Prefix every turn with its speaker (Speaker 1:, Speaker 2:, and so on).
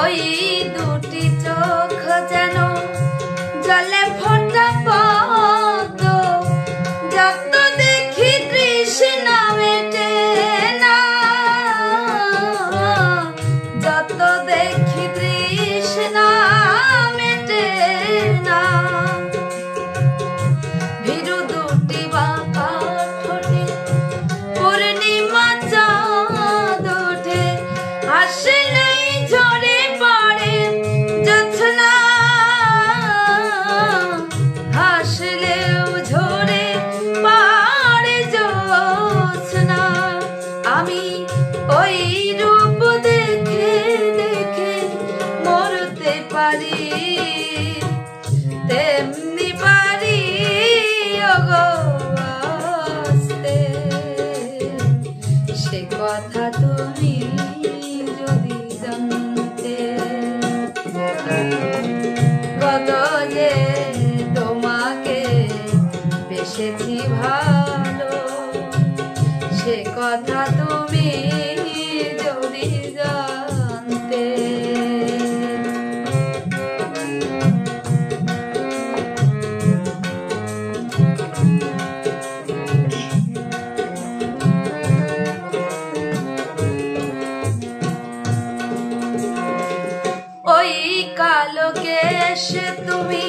Speaker 1: ওই দুটি চোখ যেন জলে ফোটা পদ্ম, যত দেখি তৃষ্ণা মেটে না, যত দেখি তৃষ্ণা মেটে না। ভীরু দুটি বাঁকা ঠোঁটে পূর্ণিমা চাঁদ ওঠে, হাসলেই ঝরে পড়ে জোছনা, হাসলেও ঝরে পড়ে জোছনা। আমি ওই রূপ দেখে দেখে মরতে পারি, তেমনি পারি ওগো আসতে। সে কথা তুমি যদি জানতে, কত যে তোমাকে বেসেছি ভালো, সে কথা তুমি যদি জানতে। ওই কালো কেশ তুমি